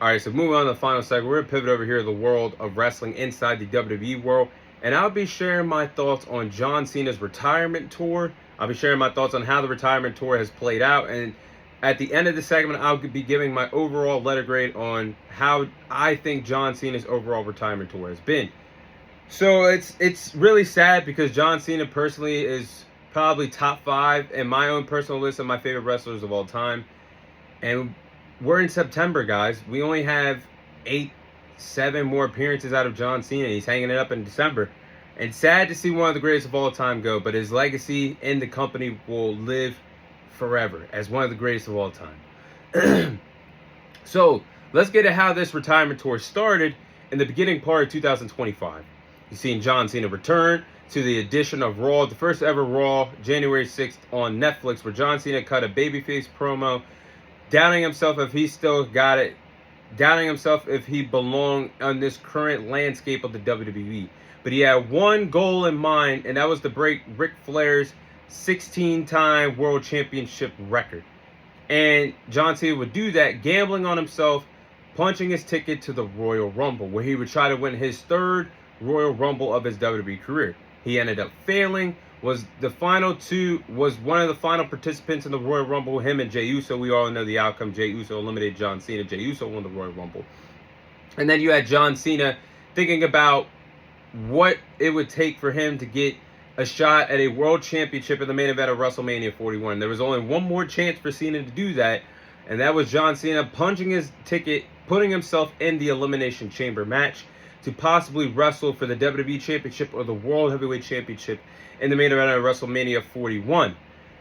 All right, so moving on to the final segment, we're going to pivot over here to the world of wrestling inside the WWE world. And I'll be sharing my thoughts on John Cena's retirement tour. I'll be sharing my thoughts on how the retirement tour has played out. And at the end of the segment, I'll be giving my overall letter grade on how I think John Cena's overall retirement tour has been. So it's really sad because John Cena personally is probably top 5 in my own personal list of my favorite wrestlers of all time. And we're in September, guys. We only have 7 more appearances out of John Cena. He's hanging it up in December. And sad to see one of the greatest of all time go, but his legacy in the company will live forever as one of the greatest of all time. So let's get to how this retirement tour started in the beginning part of 2025. You've seen John Cena return to the edition of Raw, the first ever Raw, January 6th on Netflix, where John Cena cut a babyface promo, doubting himself if he still got it, doubting himself if he belonged on this current landscape of the WWE. But he had one goal in mind, and that was to break Ric Flair's 16-time World Championship record. And John Cena would do that, gambling on himself, punching his ticket to the Royal Rumble, where he would try to win his 3rd Royal Rumble of his WWE career. He ended up failing, was one of the final participants in the Royal Rumble, him and Jey Uso. We all know the outcome. Jey Uso eliminated John Cena. Jey Uso won the Royal Rumble. And then you had John Cena thinking about what it would take for him to get a shot at a world championship in the main event of WrestleMania 41. There was only one more chance for Cena to do that, and that was John Cena punching his ticket, putting himself in the Elimination Chamber match to possibly wrestle for the WWE Championship or the World Heavyweight Championship in the main event of WrestleMania 41.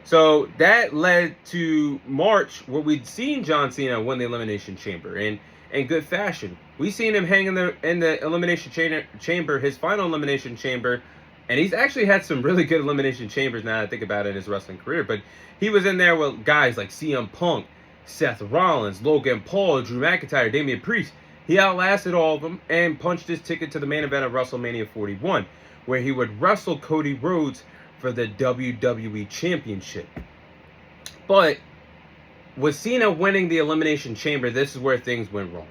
So that led to March, where we'd seen John Cena win the Elimination Chamber in good fashion. We seen him hang in the Elimination Chamber, his final Elimination Chamber, and he's actually had some really good Elimination Chambers now that I think about it in his wrestling career. But he was in there with guys like CM Punk, Seth Rollins, Logan Paul, Drew McIntyre, Damian Priest. He outlasted all of them and punched his ticket to the main event of WrestleMania 41, where he would wrestle Cody Rhodes for the WWE Championship. But with Cena winning the Elimination Chamber, this is where things went wrong.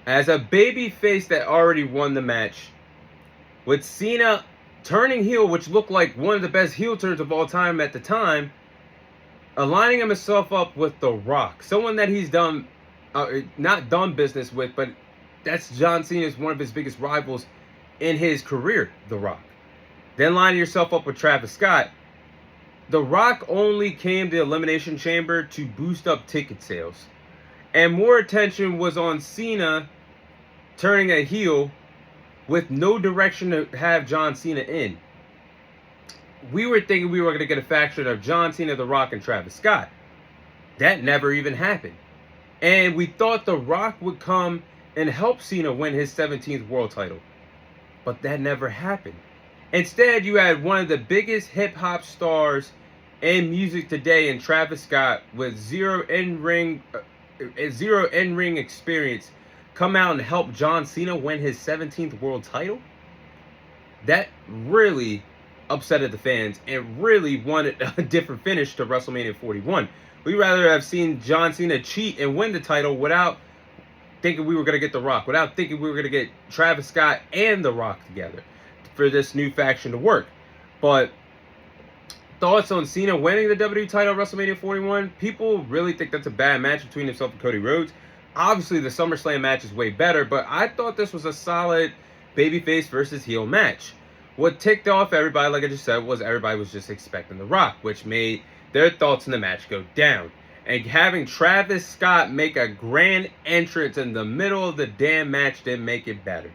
As a babyface that already won the match, with Cena turning heel, which looked like one of the best heel turns of all time at the time, aligning himself up with The Rock, someone that he's not done business with, but that's John Cena's one of his biggest rivals in his career, The Rock. Then lining yourself up with Travis Scott. The Rock only came to the Elimination Chamber to boost up ticket sales. And more attention was on Cena turning a heel with no direction to have John Cena in. We were thinking we were going to get a faction of John Cena, The Rock, and Travis Scott. That never even happened. And we thought The Rock would come and help Cena win his 17th world title. But that never happened. Instead, you had one of the biggest hip-hop stars in music today in Travis Scott with zero in-ring experience come out and help John Cena win his 17th world title. That really upsetted the fans and really wanted a different finish to WrestleMania 41. We'd rather have seen John Cena cheat and win the title without thinking we were going to get The Rock, without thinking we were going to get Travis Scott and The Rock together for this new faction to work. But thoughts on Cena winning the WWE title at WrestleMania 41? People really think that's a bad match between himself and Cody Rhodes. Obviously, the SummerSlam match is way better, but I thought this was a solid babyface versus heel match. What ticked off everybody, like I just said, was everybody was just expecting The Rock, which made their thoughts in the match go down. And having Travis Scott make a grand entrance in the middle of the damn match didn't make it better.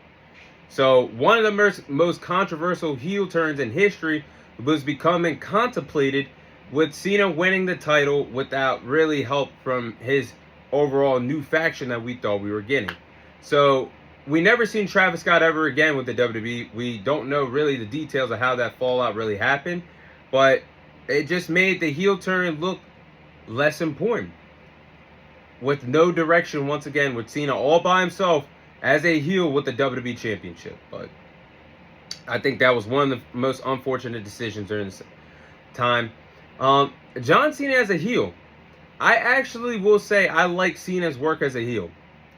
So one of the most controversial heel turns in history was becoming contemplated with Cena winning the title without really help from his overall new faction that we thought we were getting. So we never seen Travis Scott ever again with the WWE. We don't know really the details of how that fallout really happened, but it just made the heel turn look less important. With no direction, once again, with Cena all by himself as a heel with the WWE Championship. But I think that was one of the most unfortunate decisions during this time. John Cena as a heel. I actually will say I like Cena's work as a heel.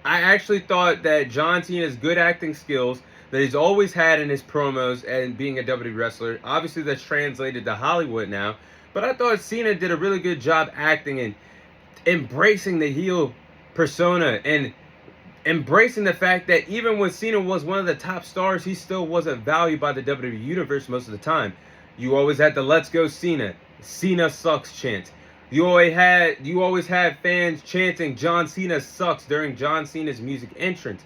I actually thought that John Cena's good acting skills that he's always had in his promos and being a WWE wrestler, obviously that's translated to Hollywood now, but I thought Cena did a really good job acting and embracing the heel persona and embracing the fact that even when Cena was one of the top stars, he still wasn't valued by the WWE Universe most of the time. You always had the "Let's go Cena," "Cena sucks" chant. You always had fans chanting "John Cena sucks" during John Cena's music entrance.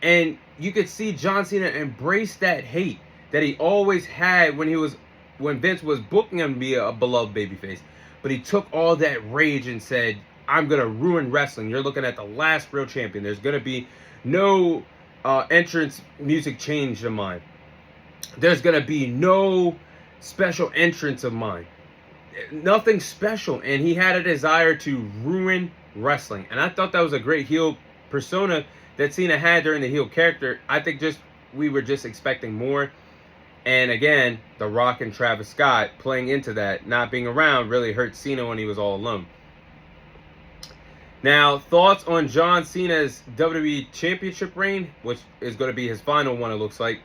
And you could see John Cena embrace that hate that he always had when Vince was booking him to be a beloved babyface. But he took all that rage and said, "I'm gonna ruin wrestling. You're looking at the last real champion. There's gonna be no entrance music change of mine. There's gonna be no special entrance of mine. Nothing special." And he had a desire to ruin wrestling. And I thought that was a great heel persona that Cena had during the heel character. I think we were just expecting more. And again, The Rock and Travis Scott playing into that, not being around, really hurt Cena when he was all alone. Now, thoughts on John Cena's WWE Championship reign, which is going to be his final one, it looks like.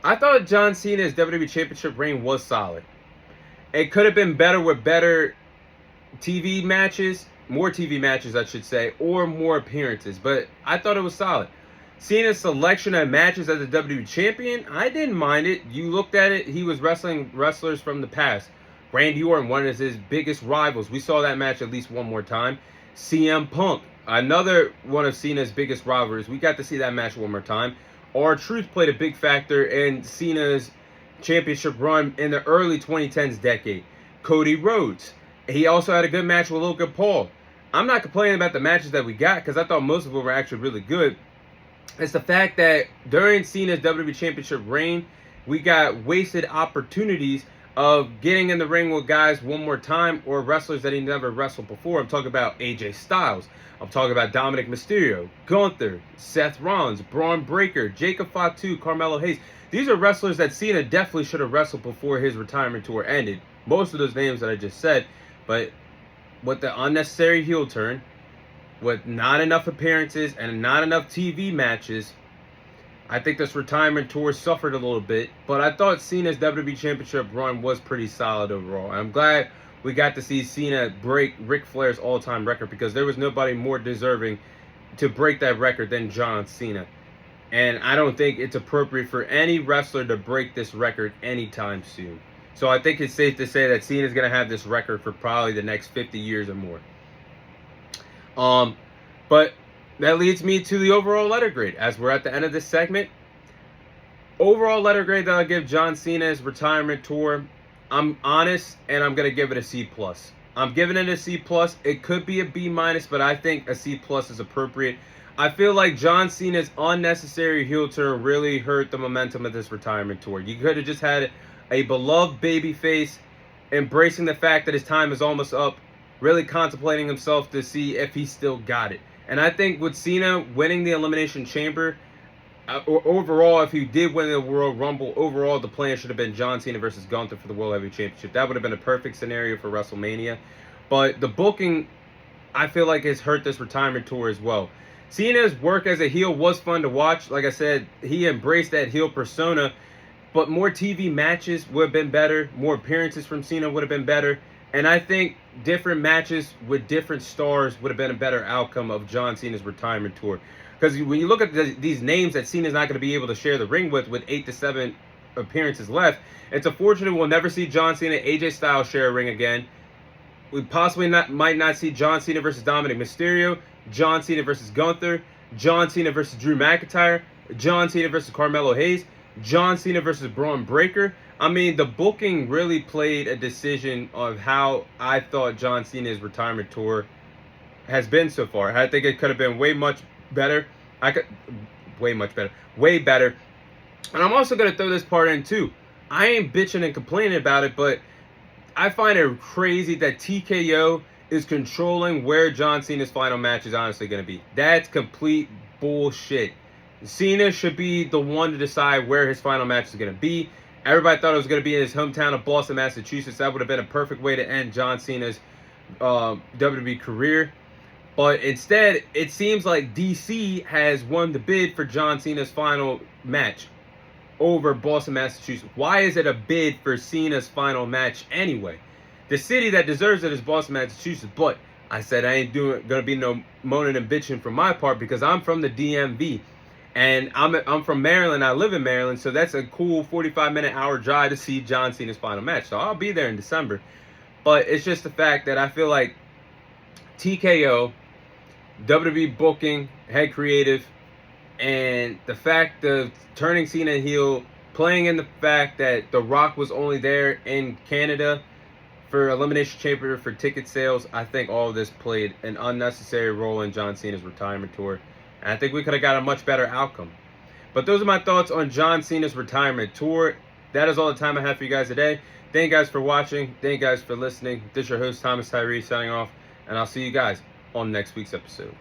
I thought John Cena's WWE Championship reign was solid. It could have been better with better TV matches, more TV matches, I should say, or more appearances, but I thought it was solid. Cena's selection of matches as a WWE champion, I didn't mind it. You looked at it, he was wrestling wrestlers from the past. Randy Orton, one of his biggest rivals. We saw that match at least one more time. CM Punk, another one of Cena's biggest rivalries. We got to see that match one more time. R-Truth played a big factor in Cena's championship run in the early 2010s decade. Cody Rhodes, he also had a good match with Logan Paul. I'm not complaining about the matches that we got because I thought most of them were actually really good. It's the fact that during Cena's WWE Championship reign, we got wasted opportunities of getting in the ring with guys one more time or wrestlers that he never wrestled before. I'm talking about AJ Styles. I'm talking about Dominic Mysterio, Gunther, Seth Rollins, Braun Breaker, Jacob Fatu, Carmelo Hayes. These are wrestlers that Cena definitely should have wrestled before his retirement tour ended. Most of those names that I just said. But with the unnecessary heel turn, with not enough appearances and not enough TV matches, I think this retirement tour suffered a little bit. But I thought Cena's WWE Championship run was pretty solid overall. And I'm glad we got to see Cena break Ric Flair's all-time record because there was nobody more deserving to break that record than John Cena. And I don't think it's appropriate for any wrestler to break this record anytime soon. So I think it's safe to say that Cena's going to have this record for probably the next 50 years or more. But that leads me to the overall letter grade. As we're at the end of this segment, overall letter grade that I'll give John Cena's retirement tour, I'm honest and I'm going to give it a C+. I'm giving it a C+. It could be a B-, but I think a C+ is appropriate. I feel like John Cena's unnecessary heel turn really hurt the momentum of this retirement tour. You could have just had a beloved babyface embracing the fact that his time is almost up, really contemplating himself to see if he still got it. And I think with Cena winning the Elimination Chamber, or overall, if he did win the Royal Rumble, overall the plan should have been John Cena versus Gunther for the World Heavyweight Championship. That would have been a perfect scenario for WrestleMania. But the booking, I feel like, has hurt this retirement tour as well. Cena's work as a heel was fun to watch. Like I said, he embraced that heel persona. But more TV matches would have been better. More appearances from Cena would have been better. And I think different matches with different stars would have been a better outcome of John Cena's retirement tour. Because when you look at these names that Cena's not going to be able to share the ring with 8 to 7 appearances left, it's unfortunate we'll never see John Cena, AJ Styles share a ring again. We possibly might not see John Cena versus Dominic Mysterio, John Cena versus Gunther, John Cena versus Drew McIntyre, John Cena versus Carmelo Hayes, John Cena versus Braun Breaker. I mean, the booking really played a decision of how I thought John Cena's retirement tour has been so far. I think it could have been way better. Way better. And I'm also going to throw this part in too. I ain't bitching and complaining about it, but I find it crazy that TKO is controlling where John Cena's final match is honestly going to be. That's complete bullshit. Cena should be the one to decide where his final match is going to be. Everybody thought it was going to be in his hometown of Boston, Massachusetts. That would have been a perfect way to end John Cena's WWE career. But instead, it seems like DC has won the bid for John Cena's final match over Boston, Massachusetts. Why is it a bid for Cena's final match anyway? The city that deserves it is Boston, Massachusetts. But I said I ain't gonna be no moaning and bitching for my part, because I'm from the DMV. And I'm from Maryland. I live in Maryland, so that's a cool 45-minute hour drive to see John Cena's final match. So I'll be there in December. But it's just the fact that I feel like TKO, WWE booking, head creative, and the fact of turning Cena heel, playing in the fact that The Rock was only there in Canada for Elimination Chamber for ticket sales, I think all of this played an unnecessary role in John Cena's retirement tour. And I think we could have got a much better outcome. But those are my thoughts on John Cena's retirement tour. That is all the time I have for you guys today. Thank you guys for watching. Thank you guys for listening. This is your host, Thomas Tyree, signing off. And I'll see you guys on next week's episode.